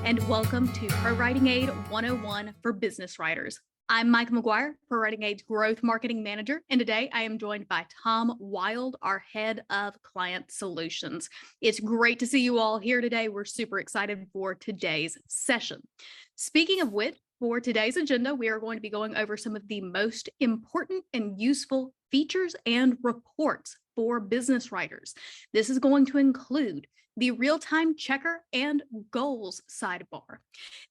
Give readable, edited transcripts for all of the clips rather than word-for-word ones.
and welcome to ProWritingAid 101 for business writers. I'm Micah McGuire, ProWritingAid's Growth Marketing Manager, and today I am joined by Tom Wilde, our Head of Client Solutions. It's great to see you all here today. We're super excited for today's session. Speaking of which, for today's agenda, we are going to be going over some of the most important and useful features and reports for business writers. This is going to include the RealTime Checker and Goals sidebar,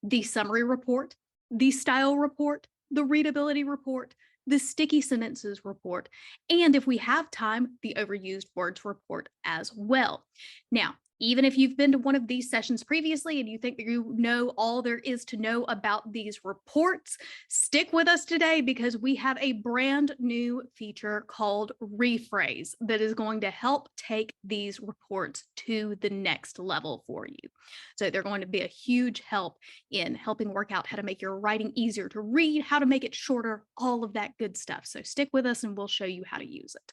the summary report, the style report, the readability report, the sticky sentences report, and if we have time, the overused words report as well. Now, even if you've been to one of these sessions previously and you think that you know all there is to know about these reports, stick with us today because we have a brand new feature called Rephrase that is going to help take these reports to the next level for you. So they're going to be a huge help in helping work out how to make your writing easier to read, how to make it shorter, all of that good stuff. So stick with us and we'll show you how to use it.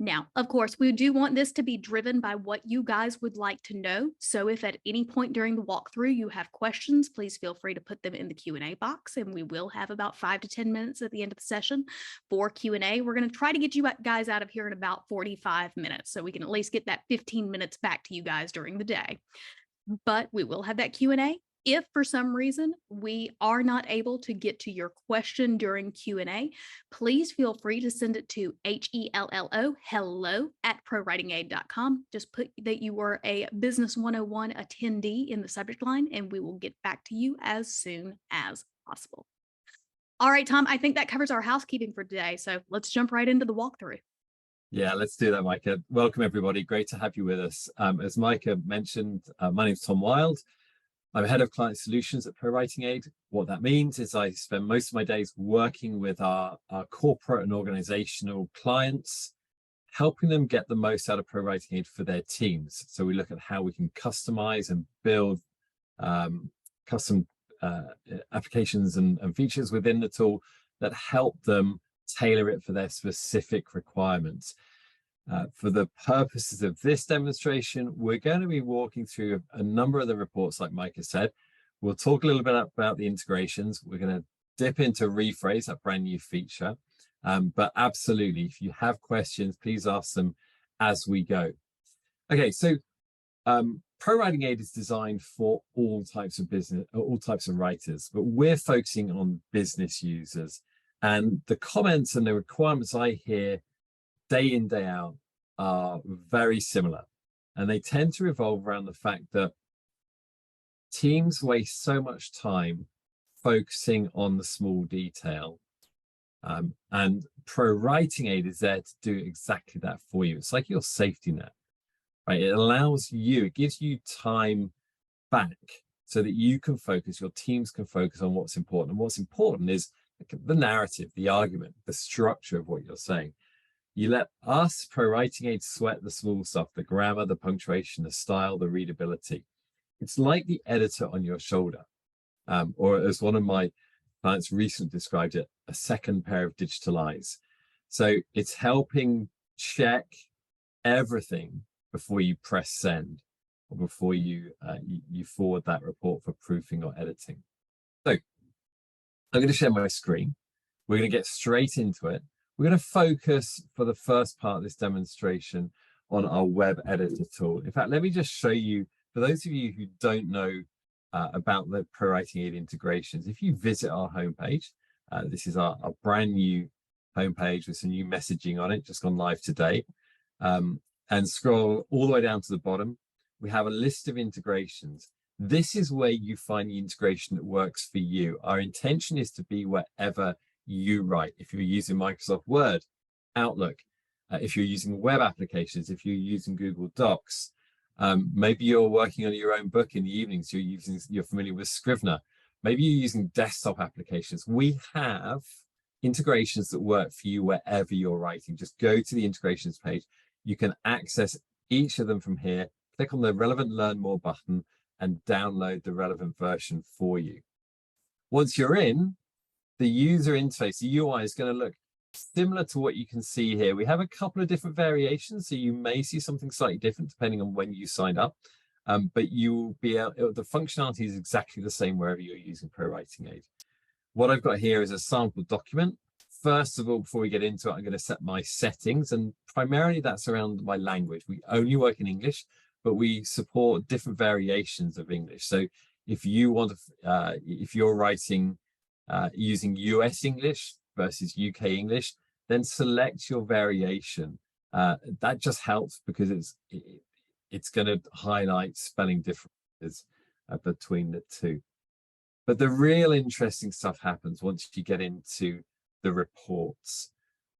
Now, of course, we do want this to be driven by what you guys would like to know. So if at any point during the walkthrough you have questions, please feel free to put them in the Q&A box, and we will have about 5 to 10 minutes at the end of the session for Q&A. We're going to try to get you guys out of here in about 45 minutes, so we can at least get that 15 minutes back to you guys during the day. But we will have that Q&A. If for some reason we are not able to get to your question during Q&A, please feel free to send it to hello@ProWritingAid.com. Just put that you were a Business 101 attendee in the subject line, and we will get back to you as soon as possible. All right, Tom, I think that covers our housekeeping for today. So let's jump right into the walkthrough. Yeah, let's do that, Micah. Welcome, everybody. Great to have you with us. As Micah mentioned, my name is Tom Wilde. I'm Head of Client Solutions at ProWritingAid. What that means is I spend most of my days working with our corporate and organizational clients, helping them get the most out of ProWritingAid for their teams. So we look at how we can customize and build custom applications and features within the tool that help them tailor it for their specific requirements. For the purposes of this demonstration, we're going to be walking through a number of the reports, like Micah said. We'll talk a little bit about the integrations. We're going to dip into Rephrase, that brand new feature. But absolutely, if you have questions, please ask them as we go. Okay, so ProWritingAid is designed for all types of business, all types of writers, but we're focusing on business users. And the comments and the requirements I hear day in, day out are very similar. And they tend to revolve around the fact that teams waste so much time focusing on the small detail. And ProWritingAid is there to do exactly that for you. It's like your safety net, right? It allows you, it gives you time back so that you can focus, your teams can focus on what's important. And what's important is the narrative, the argument, the structure of what you're saying. You let us, ProWritingAid, sweat the small stuff, the grammar, the punctuation, the style, the readability. It's like the editor on your shoulder. Or as one of my clients recently described it, a second pair of digital eyes. So it's helping check everything before you press send or before you forward that report for proofing or editing. So I'm going to share my screen. We're going to get straight into it. We're going to focus for the first part of this demonstration on our web editor tool. In fact, let me just show you, for those of you who don't know about the ProWritingAid integrations, if you visit our homepage, this is our brand new homepage with some new messaging on it, just gone live today, and scroll all the way down to the bottom, we have a list of integrations. This is where you find the integration that works for you. Our intention is to be wherever you write. If you're using Microsoft Word, Outlook, if you're using web applications, if you're using Google Docs, maybe you're working on your own book in the evenings, you're familiar with Scrivener, maybe you're using desktop applications. We have integrations that work for you wherever you're writing. Just go to the integrations page. You can access each of them from here, click on the relevant Learn More button, and download the relevant version for you. Once you're in, the user interface, the UI, is going to look similar to what you can see here. We have a couple of different variations, so you may see something slightly different depending on when you signed up. but you'll be able, the functionality is exactly the same wherever you're using ProWritingAid. What I've got here is a sample document. First of all, before we get into it, I'm going to set my settings, and primarily that's around my language. We only work in English, but we support different variations of English. So if you want to, if you're writing using US English versus UK English, then select your variation. That just helps because it's going to highlight spelling differences between the two. But the real interesting stuff happens once you get into the reports.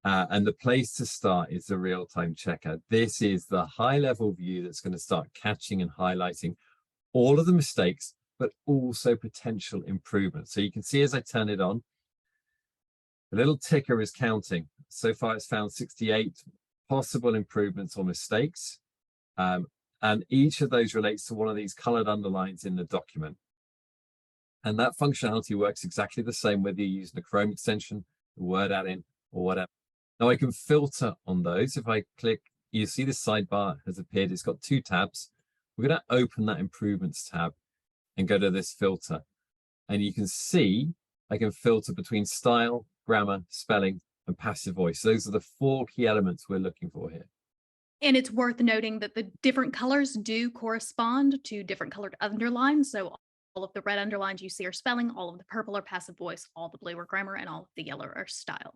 And the place to start is the real-time checker. This is the high-level view that's going to start catching and highlighting all of the mistakes, but also potential improvements. So you can see as I turn it on, the little ticker is counting. So far, it's found 68 possible improvements or mistakes. And each of those relates to one of these colored underlines in the document. And that functionality works exactly the same whether you're using the Chrome extension, the Word add-in, or whatever. Now I can filter on those. If I click, you see the sidebar has appeared. It's got two tabs. We're going to open that improvements tab and go to this filter. And you can see I can filter between style, grammar, spelling, and passive voice. Those are the four key elements we're looking for here. And it's worth noting that the different colors do correspond to different colored underlines. So all of the red underlines you see are spelling, all of the purple are passive voice, all the blue are grammar, and all of the yellow are style.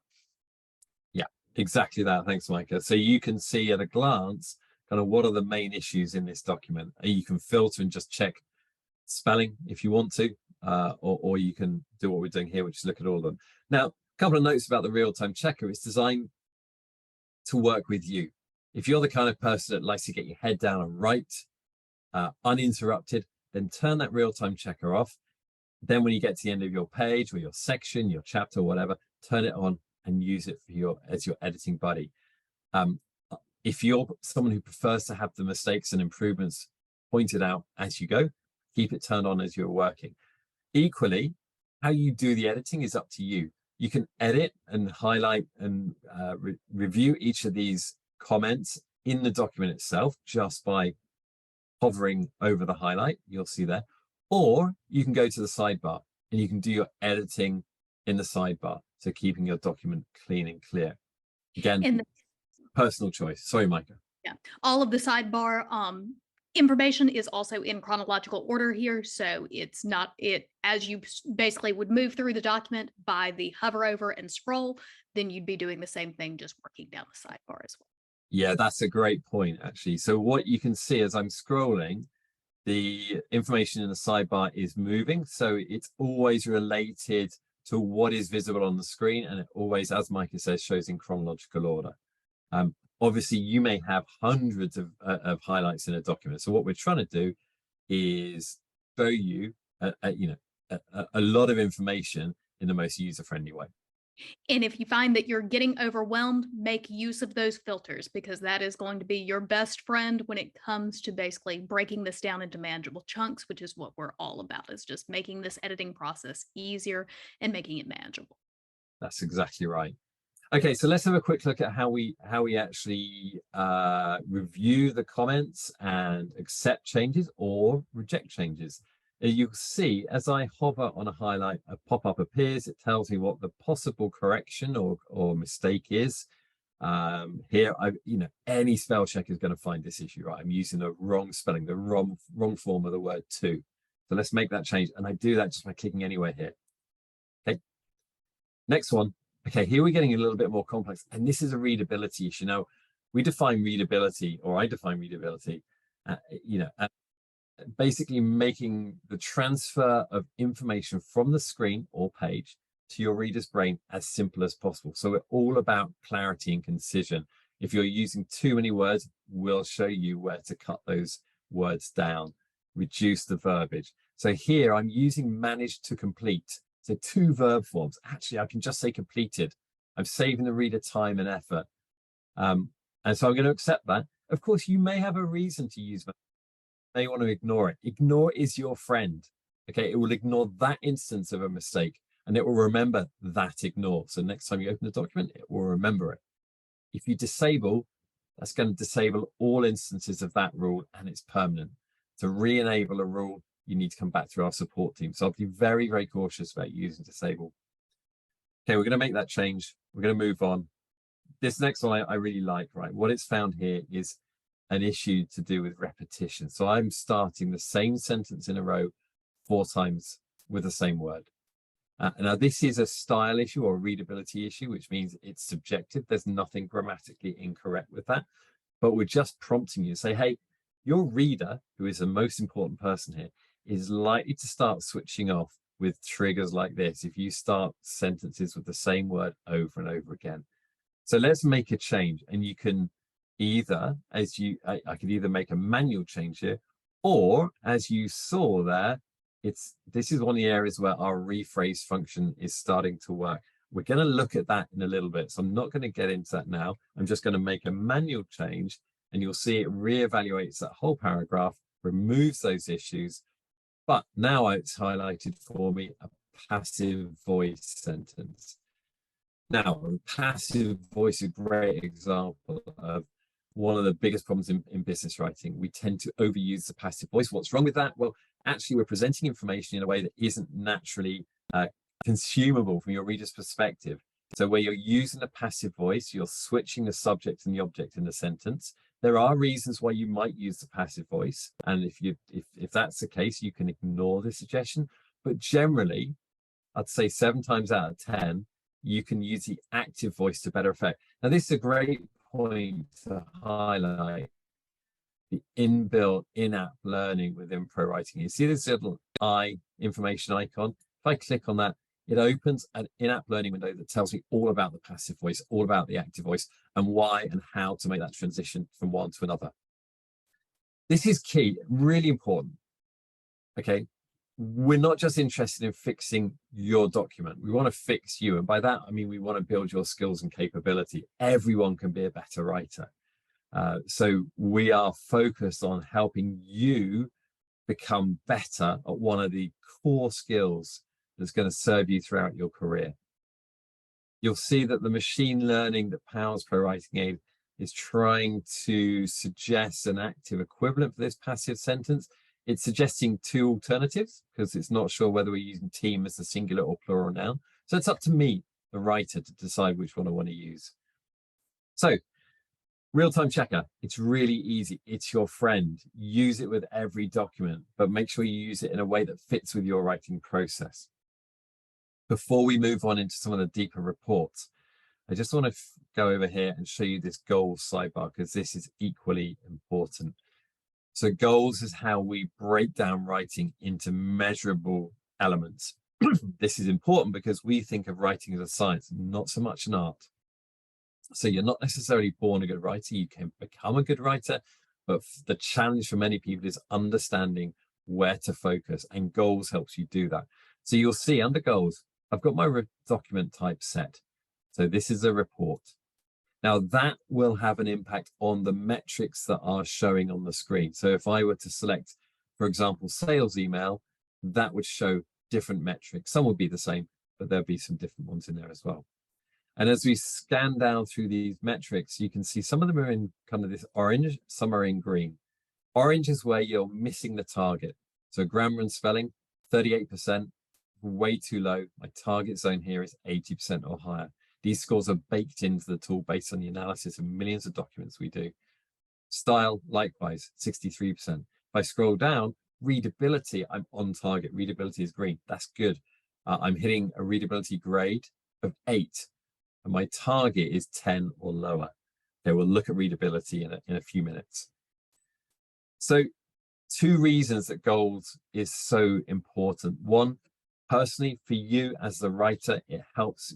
Yeah, exactly that. Thanks, Micah. So you can see at a glance kind of what are the main issues in this document. And you can filter and just check spelling if you want to, or you can do what we're doing here, which is look at all of them. Now, a couple of notes about the real-time checker. It's designed to work with you. If you're the kind of person that likes to get your head down and write uninterrupted, then turn that real-time checker off. Then when you get to the end of your page or your section, your chapter, or whatever, turn it on and use it for as your editing buddy. If you're someone who prefers to have the mistakes and improvements pointed out as you go, keep it turned on as you're working. Equally, how you do the editing is up to you. You can edit and highlight and review each of these comments in the document itself just by hovering over the highlight, you'll see there. Or you can go to the sidebar and you can do your editing in the sidebar. So keeping your document clean and clear. Again, personal choice. Sorry, Micah. Yeah, all of the sidebar information is also in chronological order here. So it's not as you basically would move through the document by the hover over and scroll, then you'd be doing the same thing, just working down the sidebar as well. Yeah, that's a great point, actually. So what you can see as I'm scrolling, the information in the sidebar is moving. So it's always related to what is visible on the screen. And it always, as Micah says, shows in chronological order. Obviously, you may have hundreds of highlights in a document. So what we're trying to do is show you, a lot of information in the most user-friendly way. And if you find that you're getting overwhelmed, make use of those filters, because that is going to be your best friend when it comes to basically breaking this down into manageable chunks, which is what we're all about, is just making this editing process easier and making it manageable. That's exactly right. Okay, so let's have a quick look at how we actually review the comments and accept changes or reject changes. You'll see as I hover on a highlight, a pop-up appears. It tells me what the possible correction or mistake is. Here, any spell check is going to find this issue, right? I'm using the wrong spelling, the wrong form of the word to. So let's make that change. And I do that just by clicking anywhere here. Okay, next one. Okay, here we're getting a little bit more complex. And this is a readability issue. Now, we define readability, or I define readability, basically making the transfer of information from the screen or page to your reader's brain as simple as possible. So we're all about clarity and concision. If you're using too many words, we'll show you where to cut those words down, reduce the verbiage. So here I'm using managed to complete. So two verb forms. Actually, I can just say completed. I'm saving the reader time and effort. And so I'm going to accept that. Of course, you may have a reason to use that. You may want to ignore it. Ignore is your friend. Okay, it will ignore that instance of a mistake and it will remember that ignore. So next time you open the document, it will remember it. If you disable, that's going to disable all instances of that rule and it's permanent. To re-enable a rule, you need to come back through our support team. So I'll be very, very cautious about using disable. Okay, we're going to make that change. We're going to move on. This next one I really like, right? What it's found here is an issue to do with repetition. So I'm starting the same sentence in a row 4 times with the same word. Now, this is a style issue or a readability issue, which means it's subjective. There's nothing grammatically incorrect with that. But we're just prompting you to say, hey, your reader, who is the most important person here, is likely to start switching off with triggers like this if you start sentences with the same word over and over again. So let's make a change, and you can either, I could either make a manual change here, or as you saw there, this is one of the areas where our rephrase function is starting to work. We're going to look at that in a little bit, so I'm not going to get into that now. I'm just going to make a manual change, and you'll see it reevaluates that whole paragraph, removes those issues, but now it's highlighted for me a passive voice sentence. Now, passive voice is a great example of one of the biggest problems in business writing. We tend to overuse the passive voice. What's wrong with that? Well, actually, we're presenting information in a way that isn't naturally consumable from your reader's perspective. So where you're using a passive voice, you're switching the subject and the object in the sentence. There are reasons why you might use the passive voice. And if that's the case, you can ignore the suggestion. But generally, I'd say 7 times out of 10, you can use the active voice to better effect. Now, this is a great point to highlight the inbuilt in-app learning within ProWriting. You see this little eye information icon? If I click on that, it opens an in-app learning window that tells me all about the passive voice, all about the active voice, and why and how to make that transition from one to another. This is key, really important. Okay, we're not just interested in fixing your document. We want to fix you. And by that, I mean, we want to build your skills and capability. Everyone can be a better writer. So we are focused on helping you become better at one of the core skills that's going to serve you throughout your career. You'll see that the machine learning that powers ProWritingAid is trying to suggest an active equivalent for this passive sentence. It's suggesting 2 alternatives because it's not sure whether we're using team as a singular or plural noun. So it's up to me, the writer, to decide which one I want to use. So RealTime Checker, it's really easy. It's your friend. Use it with every document, but make sure you use it in a way that fits with your writing process. Before we move on into some of the deeper reports, I just want to go over here and show you this goals sidebar because this is equally important. So goals is how we break down writing into measurable elements. This is important because we think of writing as a science, not so much an art. So you're not necessarily born a good writer. You can become a good writer, but the challenge for many people is understanding where to focus, and goals helps you do that. So you'll see under goals, I've got my document type set. So this is a report. Now that will have an impact on the metrics that are showing on the screen. So if I were to select, for example, sales email, that would show different metrics. Some will be the same, but there'll be some different ones in there as well. And as we scan down through these metrics, you can see some of them are in kind of this orange, some are in green. Orange is where you're missing the target. So grammar and spelling, 38%, way too low. My target zone here is 80% or higher. These scores are baked into the tool based on the analysis of millions of documents we do. Style, likewise, 63%. If I scroll down, readability, I'm on target. Readability is green. That's good. I'm hitting a readability grade of 8, and my target is 10 or lower. Okay, we'll look at readability in a few minutes. So 2 reasons that goals is so important. One, personally, for you as the writer, it helps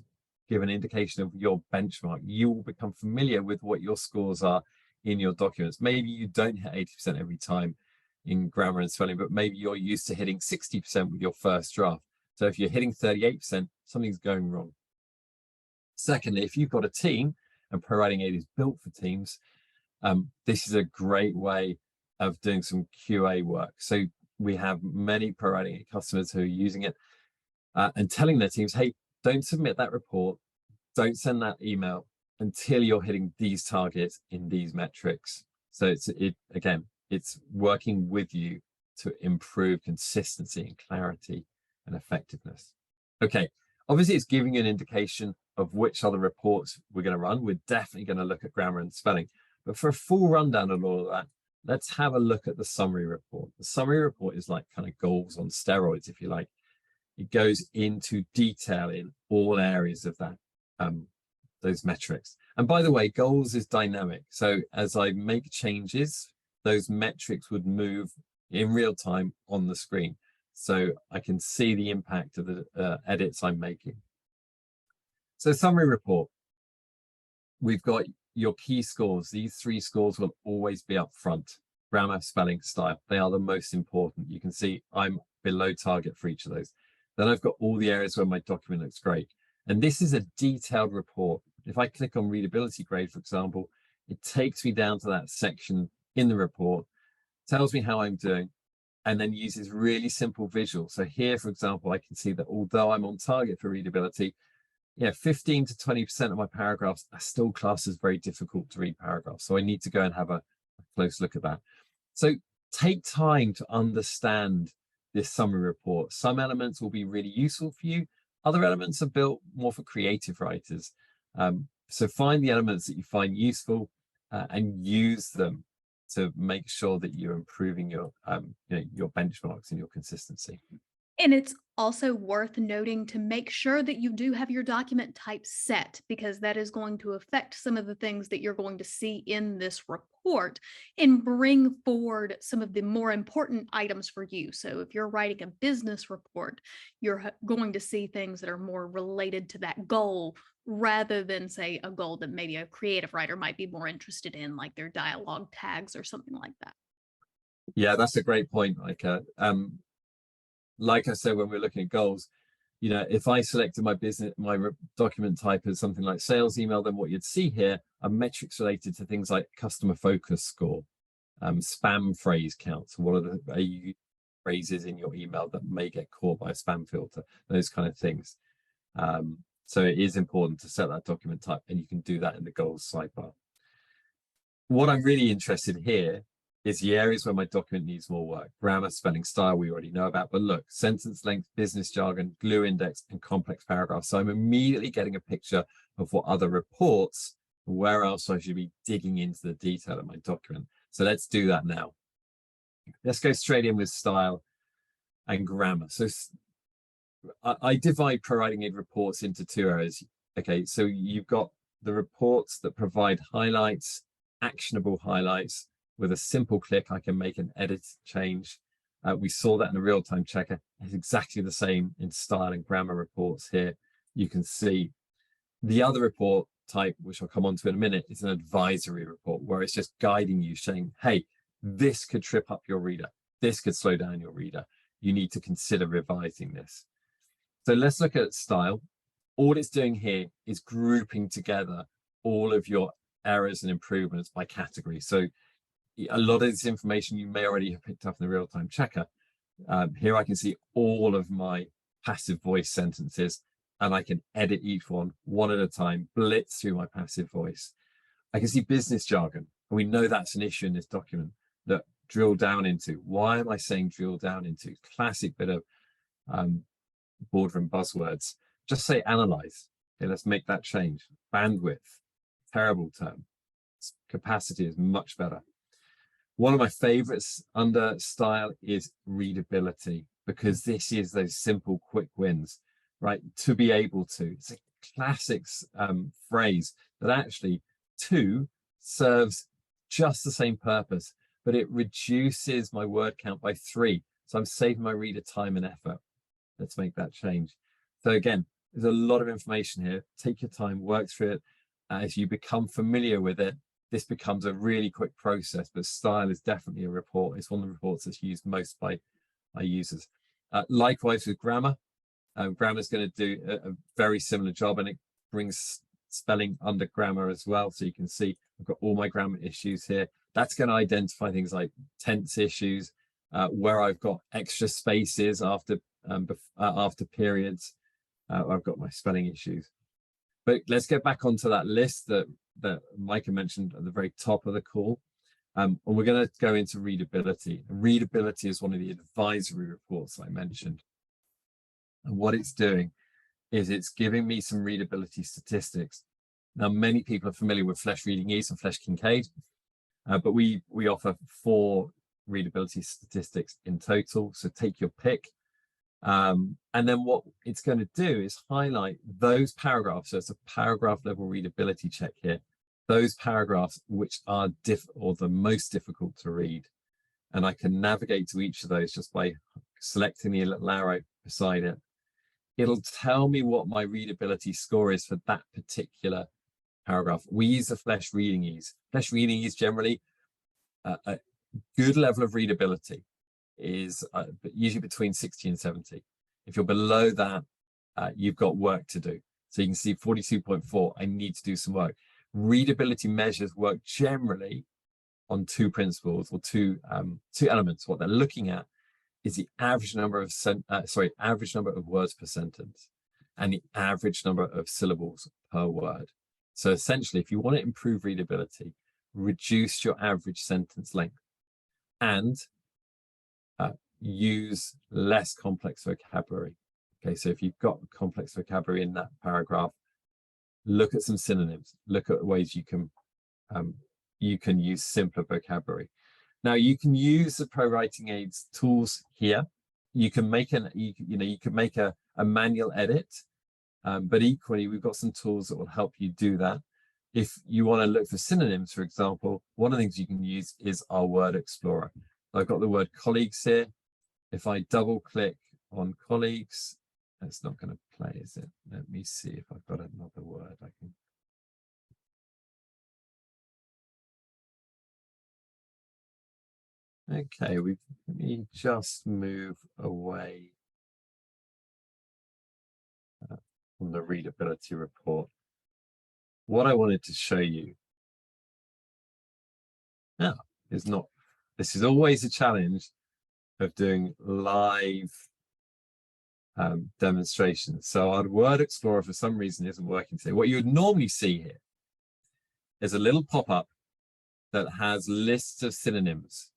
give an indication of your benchmark. You will become familiar with what your scores are in your documents. Maybe you don't hit 80% every time in grammar and spelling, but maybe you're used to hitting 60% with your first draft. So if you're hitting 38%, something's going wrong. Secondly, if you've got a team, and ProWritingAid is built for teams, this is a great way of doing some QA work. So we have many ProWritingAid customers who are using it and telling their teams, hey, don't submit that report, don't send that email until you're hitting these targets in these metrics. So again, it's working with you to improve consistency and clarity and effectiveness. Okay, obviously it's giving you an indication of which other reports we're going to run. We're definitely going to look at grammar and spelling. But for a full rundown of all of that, let's have a look at the summary report. The summary report is like kind of goals on steroids, if you like. It goes into detail in all areas of that, those metrics. And by the way, goals is dynamic. So as I make changes, those metrics would move in real time on the screen. So I can see the impact of the edits I'm making. So summary report, we've got your key scores. These 3 scores will always be up front. Grammar, spelling, style, they are the most important. You can see I'm below target for each of those. Then I've got all the areas where my document looks great. And this is a detailed report. If I click on readability grade, for example, it takes me down to that section in the report, tells me how I'm doing, and then uses really simple visuals. So here, for example, I can see that although I'm on target for readability, 15 to 20% of my paragraphs are still classed as very difficult to read paragraphs. So I need to go and have a close look at that. So take time to understand this summary report. Some elements will be really useful for you. Other elements are built more for creative writers. So find the elements that you find useful and use them to make sure that you're improving your benchmarks and your consistency. And it's also worth noting to make sure that you do have your document type set, because that is going to affect some of the things that you're going to see in this report and bring forward some of the more important items for you. So if you're writing a business report, you're going to see things that are more related to that goal rather than, say, a goal that maybe a creative writer might be more interested in, like their dialogue tags or something like that. Yeah, that's a great point, Micah. Like I said, when we're looking at goals, if I selected my document type as something like sales email, then what you'd see here are metrics related to things like customer focus score, spam phrase counts, what are the phrases in your email that may get caught by a spam filter, those kind of things. So it is important to set that document type, and you can do that in the goals sidebar. What I'm really interested in here is the areas where my document needs more work. Grammar, spelling, style, we already know about, but look, sentence length, business jargon, glue index, and complex paragraphs. So I'm immediately getting a picture of what other reports, where else I should be digging into the detail of my document. So let's do that now. Let's go straight in with style and grammar. So I divide ProWritingAid reports into 2 areas. Okay, so you've got the reports that provide highlights, actionable highlights. With a simple click, I can make an edit change. We saw that in the RealTime Checker. It's exactly the same in style and grammar reports here. You can see the other report type, which I'll come on to in a minute, is an advisory report where it's just guiding you, saying, hey, this could trip up your reader. This could slow down your reader. You need to consider revising this. So let's look at style. All it's doing here is grouping together all of your errors and improvements by category. So a lot of this information you may already have picked up in the RealTime Checker. Here I can see all of my passive voice sentences, and I can edit each one at a time, blitz through my passive voice. I can see business jargon, and we know that's an issue in this document. That drill down into. Why am I saying drill down into? Classic bit of boardroom buzzwords. Just say analyze. Okay, let's make that change. Bandwidth, terrible term. Capacity is much better. One of my favorites under style is readability, because this is those simple, quick wins, right? To be able to. It's a classic phrase that actually serves just the same purpose, but it reduces my word count by 3. So I'm saving my reader time and effort. Let's make that change. So again, there's a lot of information here. Take your time, work through it. As you become familiar with it, this becomes a really quick process, but style is definitely a report. It's one of the reports that's used most by users. Likewise with grammar. Grammar is going to do a very similar job, and it brings spelling under grammar as well. So you can see I've got all my grammar issues here. That's going to identify things like tense issues, where I've got extra spaces after periods. I've got my spelling issues. But let's get back onto that list that Micah mentioned at the very top of the call. And we're going to go into readability. And readability is one of the advisory reports I mentioned. And what it's doing is it's giving me some readability statistics. Now, many people are familiar with RealTime and RealTime, but we offer 4 readability statistics in total. So take your pick. And then what it's going to do is highlight those paragraphs. So it's a paragraph level readability check here. Those paragraphs which are the most difficult to read. And I can navigate to each of those just by selecting the little arrow beside it. It'll tell me what my readability score is for that particular paragraph. We use the RealTime. RealTime generally a good level of readability is usually between 60 and 70. If you're below that, you've got work to do. So you can see 42.4, I need to do some work. Readability measures work generally on 2 principles or two elements. What they're looking at is the average number of average number of words per sentence and the average number of syllables per word. So essentially, if you want to improve readability, reduce your average sentence length and use less complex vocabulary. Okay, so if you've got complex vocabulary in that paragraph, look at some synonyms, look at ways you can use simpler vocabulary. Now you can use the ProWritingAid's tools here. You can make you can make a manual edit, but equally we've got some tools that will help you do that. If you want to look for synonyms, for example, one of the things you can use is our word explorer. I've got the word colleagues here. If I double click on colleagues, that's not going to play, is it? Let me see if I've got another word I can. Okay, let me just move away from the readability report. What I wanted to show you now is this is always a challenge of doing live demonstrations. So our word explorer for some reason isn't working today. What you would normally see here is a little pop-up that has lists of synonyms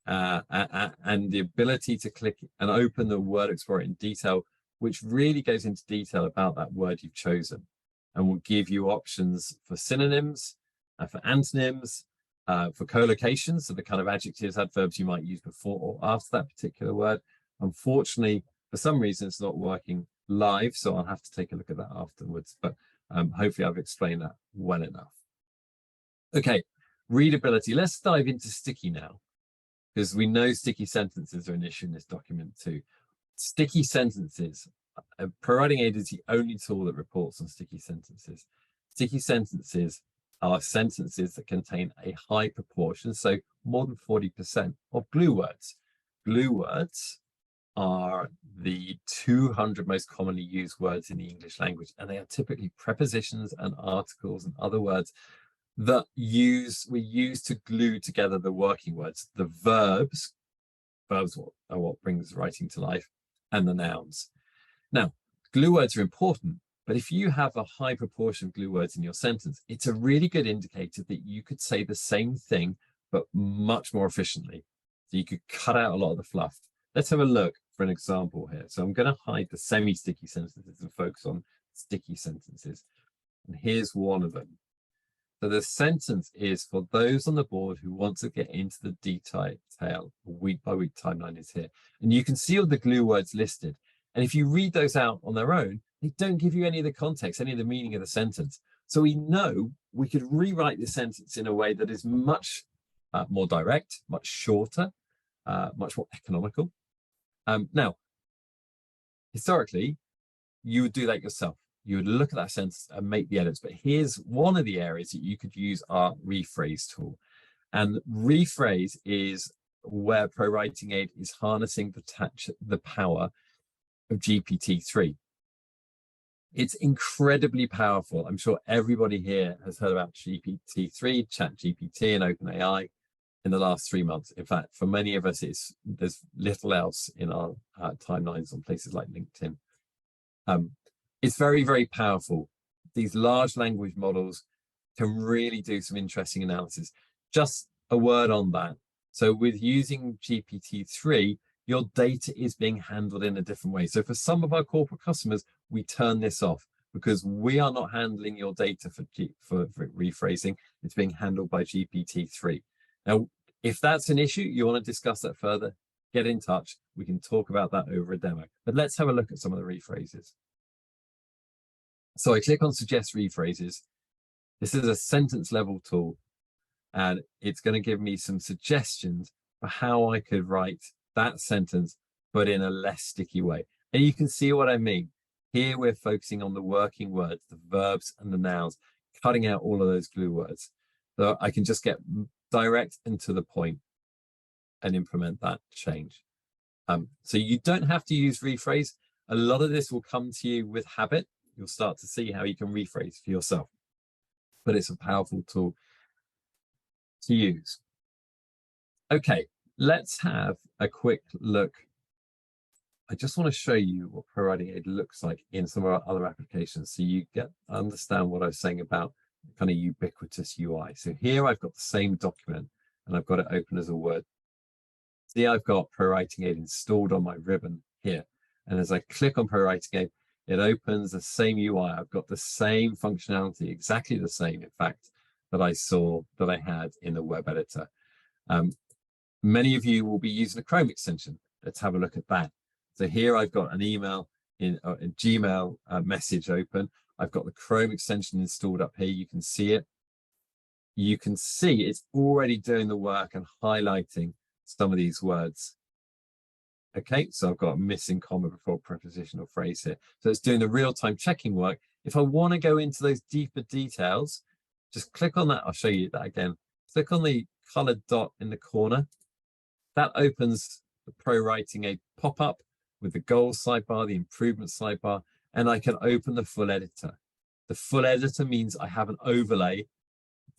and the ability to click and open the word explorer in detail, which really goes into detail about that word you've chosen and will give you options for synonyms, for antonyms, for collocations, so the kind of adjectives, adverbs you might use before or after that particular word. Unfortunately, for some reason, it's not working live, so I'll have to take a look at that afterwards, but hopefully I've explained that well enough. Okay, readability. Let's dive into sticky now, because we know sticky sentences are an issue in this document too. Sticky sentences. ProWritingAid is the only tool that reports on sticky sentences. Sticky sentences are sentences that contain a high proportion, so more than 40% of glue words. Glue words are the 200 most commonly used words in the English language, and they are typically prepositions and articles and other words that we use to glue together the working words. The verbs are what brings writing to life, and the nouns. Now, glue words are important, but if you have a high proportion of glue words in your sentence, it's a really good indicator that you could say the same thing, but much more efficiently. So you could cut out a lot of the fluff. Let's have a look for an example here. So I'm going to hide the semi-sticky sentences and focus on sticky sentences. And here's one of them. So the sentence is, for those on the board who want to get into the detail, week by week timeline is here. And you can see all the glue words listed. And if you read those out on their own, they don't give you any of the context, any of the meaning of the sentence. So we know we could rewrite the sentence in a way that is much more direct, much shorter, much more economical. Now, historically, you would do that yourself. You would look at that sentence and make the edits. But here's one of the areas that you could use our Rephrase tool. And Rephrase is where ProWritingAid is harnessing the power of GPT-3. It's incredibly powerful. I'm sure everybody here has heard about GPT-3, ChatGPT, and OpenAI in the last 3 months. In fact, for many of us, there's little else in our timelines on places like LinkedIn. It's very, very powerful. These large language models can really do some interesting analysis. Just a word on that. So with using GPT-3, your data is being handled in a different way. So for some of our corporate customers, we turn this off because we are not handling your data for rephrasing. It's being handled by GPT-3. Now, if that's an issue, you want to discuss that further, get in touch. We can talk about that over a demo. But let's have a look at some of the rephrases. So I click on Suggest Rephrases. This is a sentence level tool, and it's going to give me some suggestions for how I could write that sentence, but in a less sticky way. And you can see what I mean. Here we're focusing on the working words, the verbs and the nouns, cutting out all of those glue words. So I can just get direct and to the point and implement that change. So you don't have to use rephrase. A lot of this will come to you with habit. You'll start to see how you can rephrase for yourself. But it's a powerful tool to use. Okay, let's have a quick look. I just want to show you what ProWritingAid looks like in some of our other applications so you understand what I was saying about kind of ubiquitous UI. So here I've got the same document and I've got it open as a Word. See, I've got ProWritingAid installed on my ribbon here. And as I click on ProWritingAid, it opens the same UI. I've got the same functionality, exactly the same, in fact, that I had in the web editor. Many of you will be using a Chrome extension. Let's have a look at that. So here I've got an email in a Gmail message open. I've got the Chrome extension installed up here. You can see it. You can see it's already doing the work and highlighting some of these words. Okay, so I've got a missing comma before prepositional phrase here. So it's doing the real-time checking work. If I want to go into those deeper details, just click on that. I'll show you that again. Click on the colored dot in the corner. That opens the ProWritingAid pop-up with the goals sidebar, the improvement sidebar, and I can open the full editor. The full editor means I have an overlay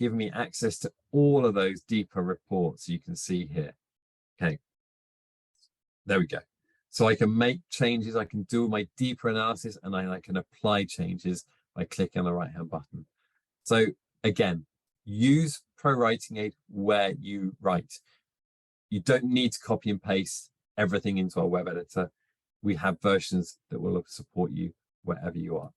giving me access to all of those deeper reports you can see here. Okay, there we go. So I can make changes, I can do my deeper analysis, and I can apply changes by clicking on the right-hand button. So again, use ProWritingAid where you write. You don't need to copy and paste everything into our web editor. We have versions that will support you wherever you are.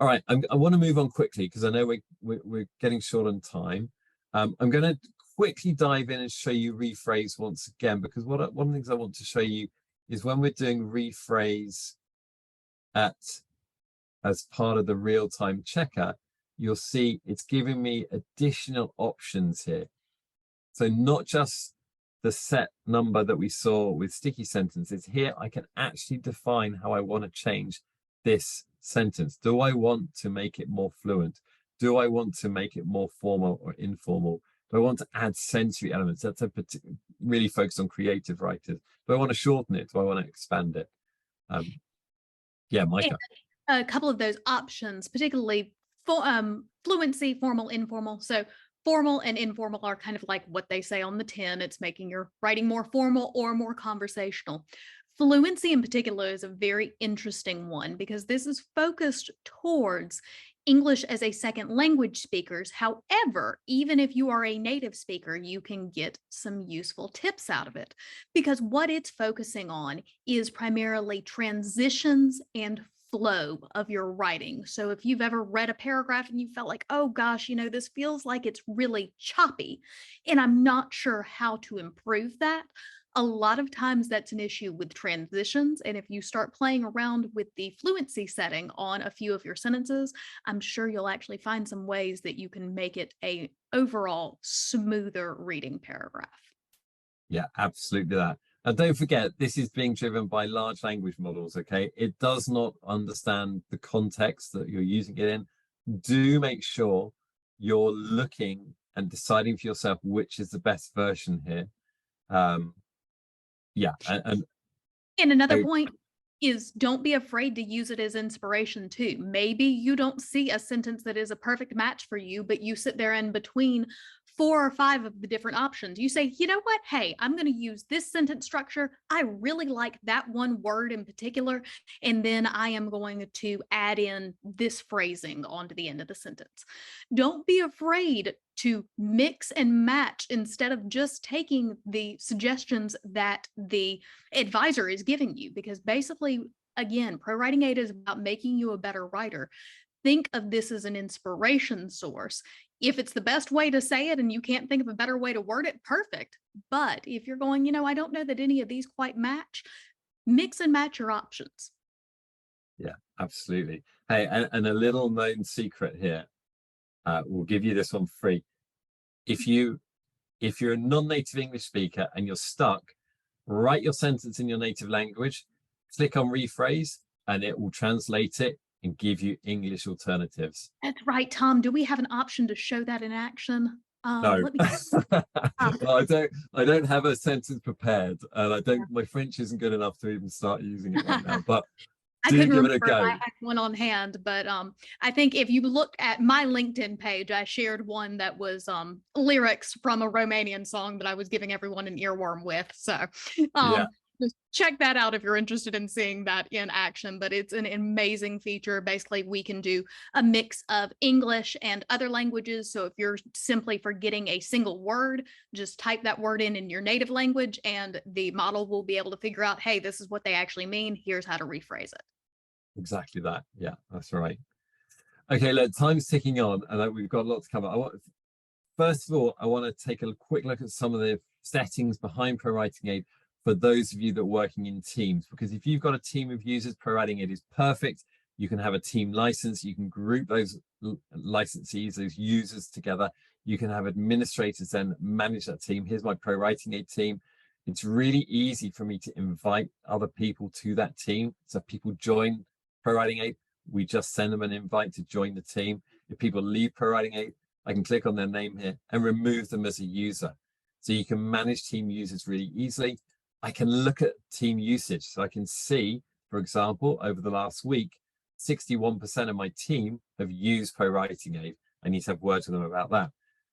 All right, I want to move on quickly because I know we're getting short on time. I'm going to quickly dive in and show you rephrase once again, because one of the things I want to show you is when we're doing rephrase as part of the real-time checker, you'll see it's giving me additional options here. So not just the set number that we saw with sticky sentences. Here I can actually define how I want to change this sentence. Do I want to make it more fluent? Do I want to make it more formal or informal? Do I want to add sensory elements? That's really focused on creative writers. Do I want to shorten it? Do I want to expand it? Yeah, Micah. A couple of those options, particularly for fluency, formal, informal. So formal and informal are kind of like what they say on the tin. It's making your writing more formal or more conversational. Fluency in particular is a very interesting one because this is focused towards English as a second language speakers. However, even if you are a native speaker, you can get some useful tips out of it because what it's focusing on is primarily transitions and flow of your writing. So if you've ever read a paragraph and you felt like, oh gosh, you know, this feels like it's really choppy and I'm not sure how to improve that. A lot of times that's an issue with transitions. And if you start playing around with the fluency setting on a few of your sentences, I'm sure you'll actually find some ways that you can make it a overall smoother reading paragraph. Yeah, absolutely that. And don't forget, this is being driven by large language models, okay? It does not understand the context that you're using it in. Do make sure you're looking and deciding for yourself which is the best version here. Yeah, and another point is don't be afraid to use it as inspiration too. Maybe you don't see a sentence that is a perfect match for you, but you sit there in between 4 or 5 of the different options. You say, you know what? Hey, I'm going to use this sentence structure. I really like that one word in particular. And then I am going to add in this phrasing onto the end of the sentence. Don't be afraid to mix and match instead of just taking the suggestions that the advisor is giving you, because basically, again, ProWritingAid is about making you a better writer. Think of this as an inspiration source. If it's the best way to say it and you can't think of a better way to word it, perfect. But if you're going, you know, I don't know that any of these quite match, mix and match your options. Yeah, absolutely. Hey, and a little known secret here, we'll give you this one free. If you're a non-native English speaker and you're stuck, write your sentence in your native language, click on Rephrase, and it will translate it and give you English alternatives. That's right, Tom. Do we have an option to show that in action? No, Let me... well, I don't have a sentence prepared, and my French isn't good enough to even start using it right now, but I do couldn't give it a remember go. if I had one on hand, but I think if you look at my LinkedIn page, I shared one that was lyrics from a Romanian song that I was giving everyone an earworm with. So Yeah. just check that out if you're interested in seeing that in action. But it's an amazing feature. Basically, we can do a mix of English and other languages. So if you're simply forgetting a single word, just type that word in your native language and the model will be able to figure out, hey, this is what they actually mean. Here's how to rephrase it. Exactly that. Yeah, that's right. Okay, look, time's ticking on, and we've got a lot to cover. First of all, I want to take a quick look at some of the settings behind ProWritingAid for those of you that are working in teams, because if you've got a team of users, ProWritingAid is perfect. You can have a team license, you can group those licensees, those users together. You can have administrators then manage that team. Here's my ProWritingAid team. It's really easy for me to invite other people to that team. So if people join ProWritingAid, we just send them an invite to join the team. If people leave ProWritingAid, I can click on their name here and remove them as a user. So you can manage team users really easily. I can look at team usage. So I can see, for example, over the last week, 61% of my team have used ProWritingAid. I need to have words with them about that.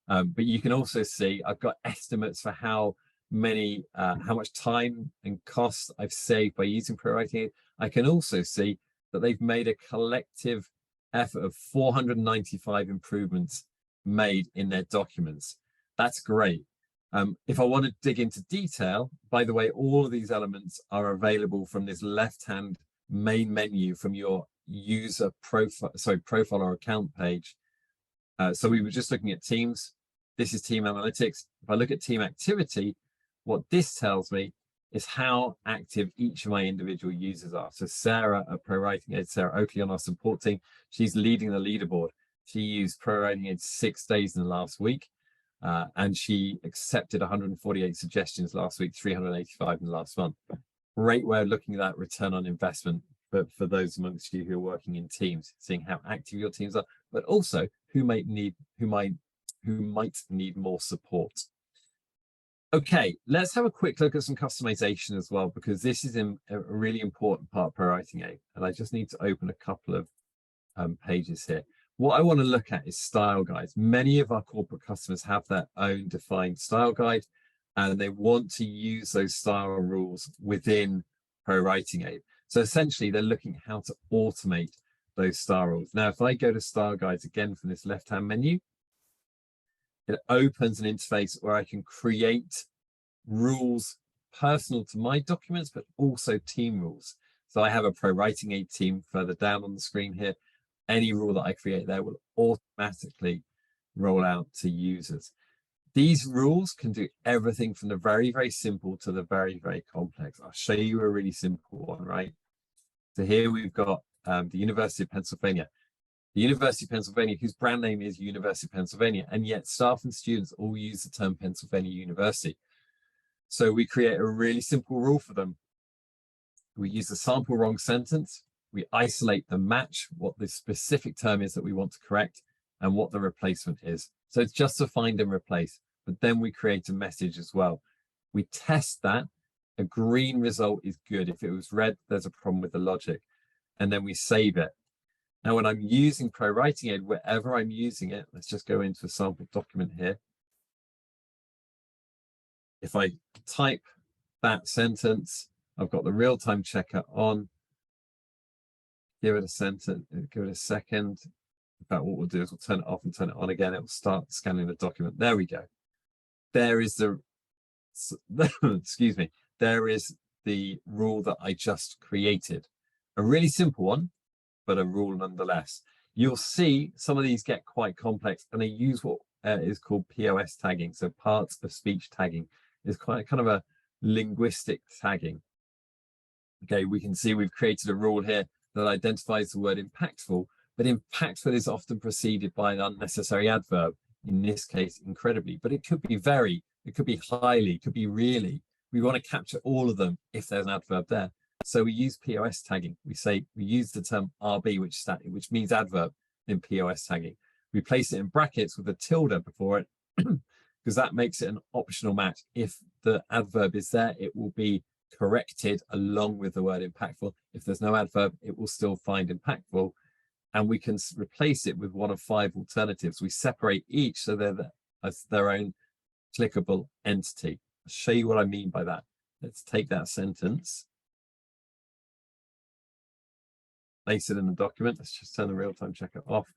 But you can also see I've got estimates for how much time and cost I've saved by using ProWritingAid. I can also see that they've made a collective effort of 495 improvements made in their documents. That's great. If I want to dig into detail, by the way, all of these elements are available from this left-hand main menu from your user profile or account page. So we were just looking at teams. This is team analytics. If I look at team activity, what this tells me is how active each of my individual users are. So Sarah at ProWritingAid, Sarah Oakley on our support team, she's leading the leaderboard. She used ProWritingAid 6 days in the last week, and she accepted 148 suggestions last week, 385 in the last month. Great way of looking at that return on investment for those amongst you who are working in teams, seeing how active your teams are, but also who might need more support. Okay, let's have a quick look at some customization as well, because this is a really important part of ProWritingAid, and I just need to open a couple of pages here. What I want to look at is style guides. Many of our corporate customers have their own defined style guide, and they want to use those style rules within ProWritingAid. So essentially, they're looking at how to automate those style rules. Now, if I go to style guides again from this left-hand menu, it opens an interface where I can create rules personal to my documents, but also team rules. So I have a ProWritingAid team further down on the screen here. Any rule that I create there will automatically roll out to users. These rules can do everything from the very, very simple to the very, very complex. I'll show you a really simple one, right? So here we've got the University of Pennsylvania. The University of Pennsylvania, whose brand name is University of Pennsylvania, and yet staff and students all use the term Pennsylvania University. So we create a really simple rule for them. We use the sample wrong sentence. We isolate the match, what the specific term is that we want to correct, and what the replacement is. So it's just to find and replace, but then we create a message as well. We test that. A green result is good. If it was red, there's a problem with the logic. And then we save it. Now, when I'm using ProWritingAid, wherever I'm using it, let's just go into a sample document here. If I type that sentence, I've got the real-time checker on. Give it a sentence, give it a second. In fact, what we'll do is we'll turn it off and turn it on again. It will start scanning the document. There we go. There is the, excuse me, there is the rule that I just created. A really simple one, but a rule nonetheless. You'll see some of these get quite complex, and they use what is called POS tagging. So parts of speech tagging is quite kind of a linguistic tagging. Okay, we can see we've created a rule here that identifies the word impactful, but impactful is often preceded by an unnecessary adverb, in this case, incredibly, but it could be very, it could be highly, it could be really. We want to capture all of them if there's an adverb there. So we use POS tagging. We use the term RB, which means adverb in POS tagging. We place it in brackets with a tilde before it, because that makes it an optional match. If the adverb is there, it will be corrected along with the word impactful. If there's no adverb, it will still find impactful. And we can replace it with one of 5 alternatives. We separate each so they're as their own clickable entity. I'll show you what I mean by that. Let's take that sentence, place it in the document. Let's just turn the real-time checker off.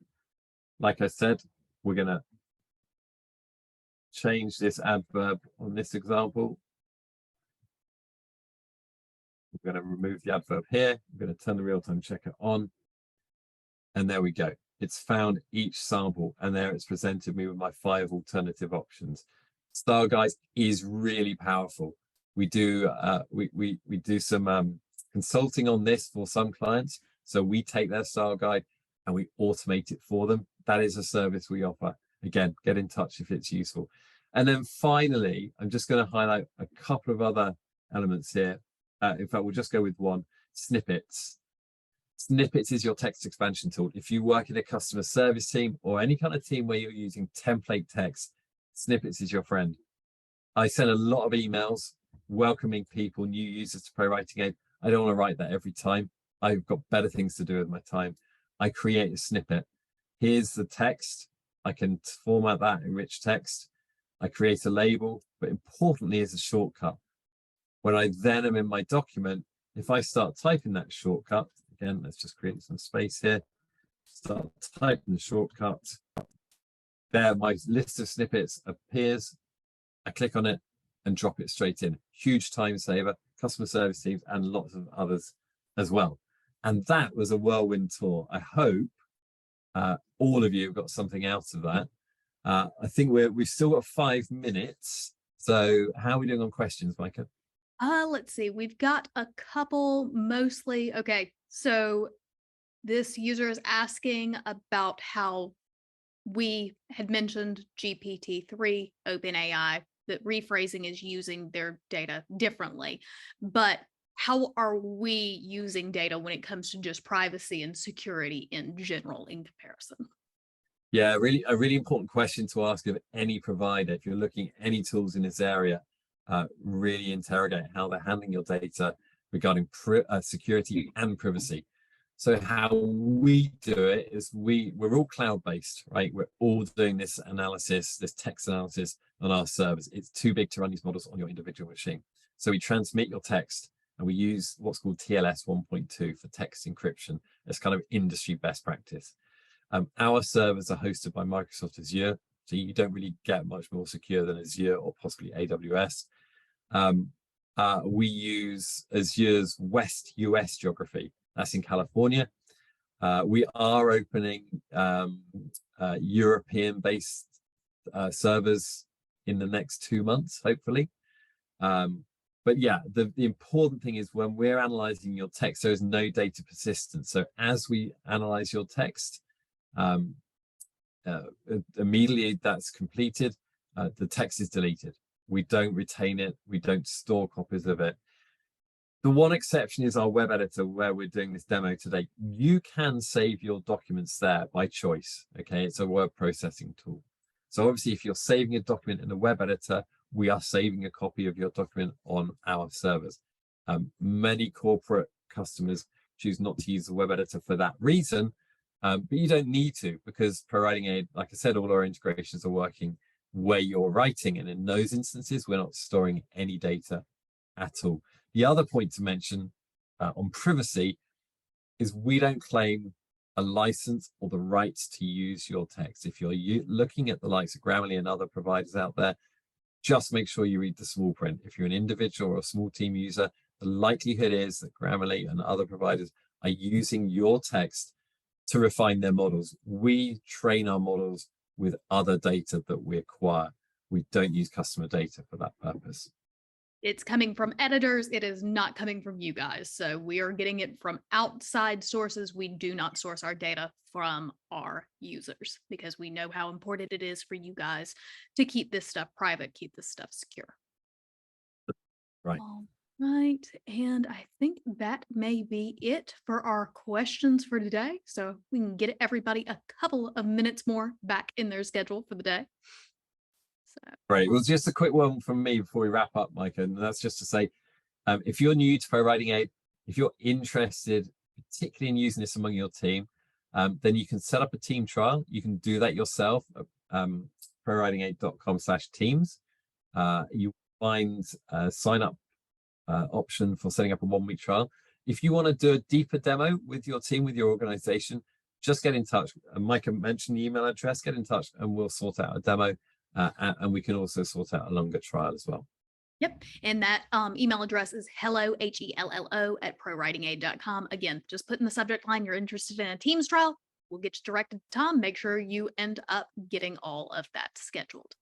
Like I said, we're going to change this adverb on this example. We're going to remove the adverb here. We're going to turn the real-time checker on. And there we go. It's found each sample, and there it's presented me with my 5 alternative options. Style Guides is really powerful. We do we do some consulting on this for some clients. So we take their style guide and we automate it for them. That is a service we offer. Again, get in touch if it's useful. And then finally, I'm just going to highlight a couple of other elements here. In fact, we'll just go with one: snippets. Snippets is your text expansion tool. If you work in a customer service team or any kind of team where you're using template text, snippets is your friend. I send a lot of emails welcoming people, new users to ProWritingAid. I don't want to write that every time. I've got better things to do with my time. I create a snippet. Here's the text. I can format that in rich text. I create a label, but importantly is a shortcut. When I then am in my document, if I start typing that shortcut, again, let's just create some space here, start typing the shortcut, there my list of snippets appears. I click on it and drop it straight in. Huge time saver, customer service teams and lots of others as well. And that was a whirlwind tour. I hope all of you have got something out of that. I think we've still got 5 minutes. So how are we doing on questions, Micah? Let's see. We've got a couple, mostly. Okay, so this user is asking about how we had mentioned GPT-3, OpenAI, that rephrasing is using their data differently. But how are we using data when it comes to just privacy and security in general in comparison? Yeah, a really important question to ask of any provider. If you're looking at any tools in this area, really interrogate how they're handling your data regarding security and privacy. So how we do it is we're all cloud-based, right? We're all doing this analysis, this text analysis on our servers. It's too big to run these models on your individual machine. So we transmit your text and we use what's called TLS 1.2 for text encryption. That's kind of industry best practice. Our servers are hosted by Microsoft Azure, so you don't really get much more secure than Azure or possibly AWS. We use Azure's West US geography. That's in California. We are opening European-based servers in the next 2 months, hopefully. But yeah, the important thing is when we're analyzing your text, there is no data persistence. So as we analyze your text, immediately that's completed, the text is deleted. We don't retain it. We don't store copies of it. The one exception is our web editor where we're doing this demo today. You can save your documents there by choice. Okay, it's a word processing tool. So obviously if you're saving a document in a web editor, we are saving a copy of your document on our servers. Many corporate customers choose not to use the web editor for that reason, but you don't need to, because ProWritingAid, like I said, all our integrations are working where you're writing. And in those instances, we're not storing any data at all. The other point to mention on privacy is we don't claim a license or the rights to use your text. If you're looking at the likes of Grammarly and other providers out there, just make sure you read the small print. If you're an individual or a small team user, the likelihood is that Grammarly and other providers are using your text to refine their models. We train our models with other data that we acquire. We don't use customer data for that purpose. It's coming from editors. It is not coming from you guys. So we are getting it from outside sources. We do not source our data from our users because we know how important it is for you guys to keep this stuff private, keep this stuff secure. Right. Right. And I think that may be it for our questions for today. So we can get everybody a couple of minutes more back in their schedule for the day. Right. Well, just a quick one from me before we wrap up, Micah, and that's just to say, if you're new to ProWritingAid, if you're interested, particularly in using this among your team, then you can set up a team trial. You can do that yourself at ProWritingAid.com/teams. You find a sign up option for setting up a 1-week trial. If you want to do a deeper demo with your team, with your organization, just get in touch. Micah mentioned the email address, get in touch and we'll sort out a demo. And we can also sort out a longer trial as well. Yep. And that email address is hello, HELLO, at ProWritingAid.com. Again, just put in the subject line you're interested in a Teams trial. We'll get you directed to Tom. Make sure you end up getting all of that scheduled.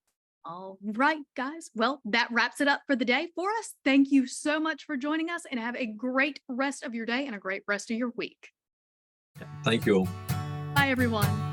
All right, guys. Well, that wraps it up for the day for us. Thank you so much for joining us and have a great rest of your day and a great rest of your week. Thank you all. Bye, everyone.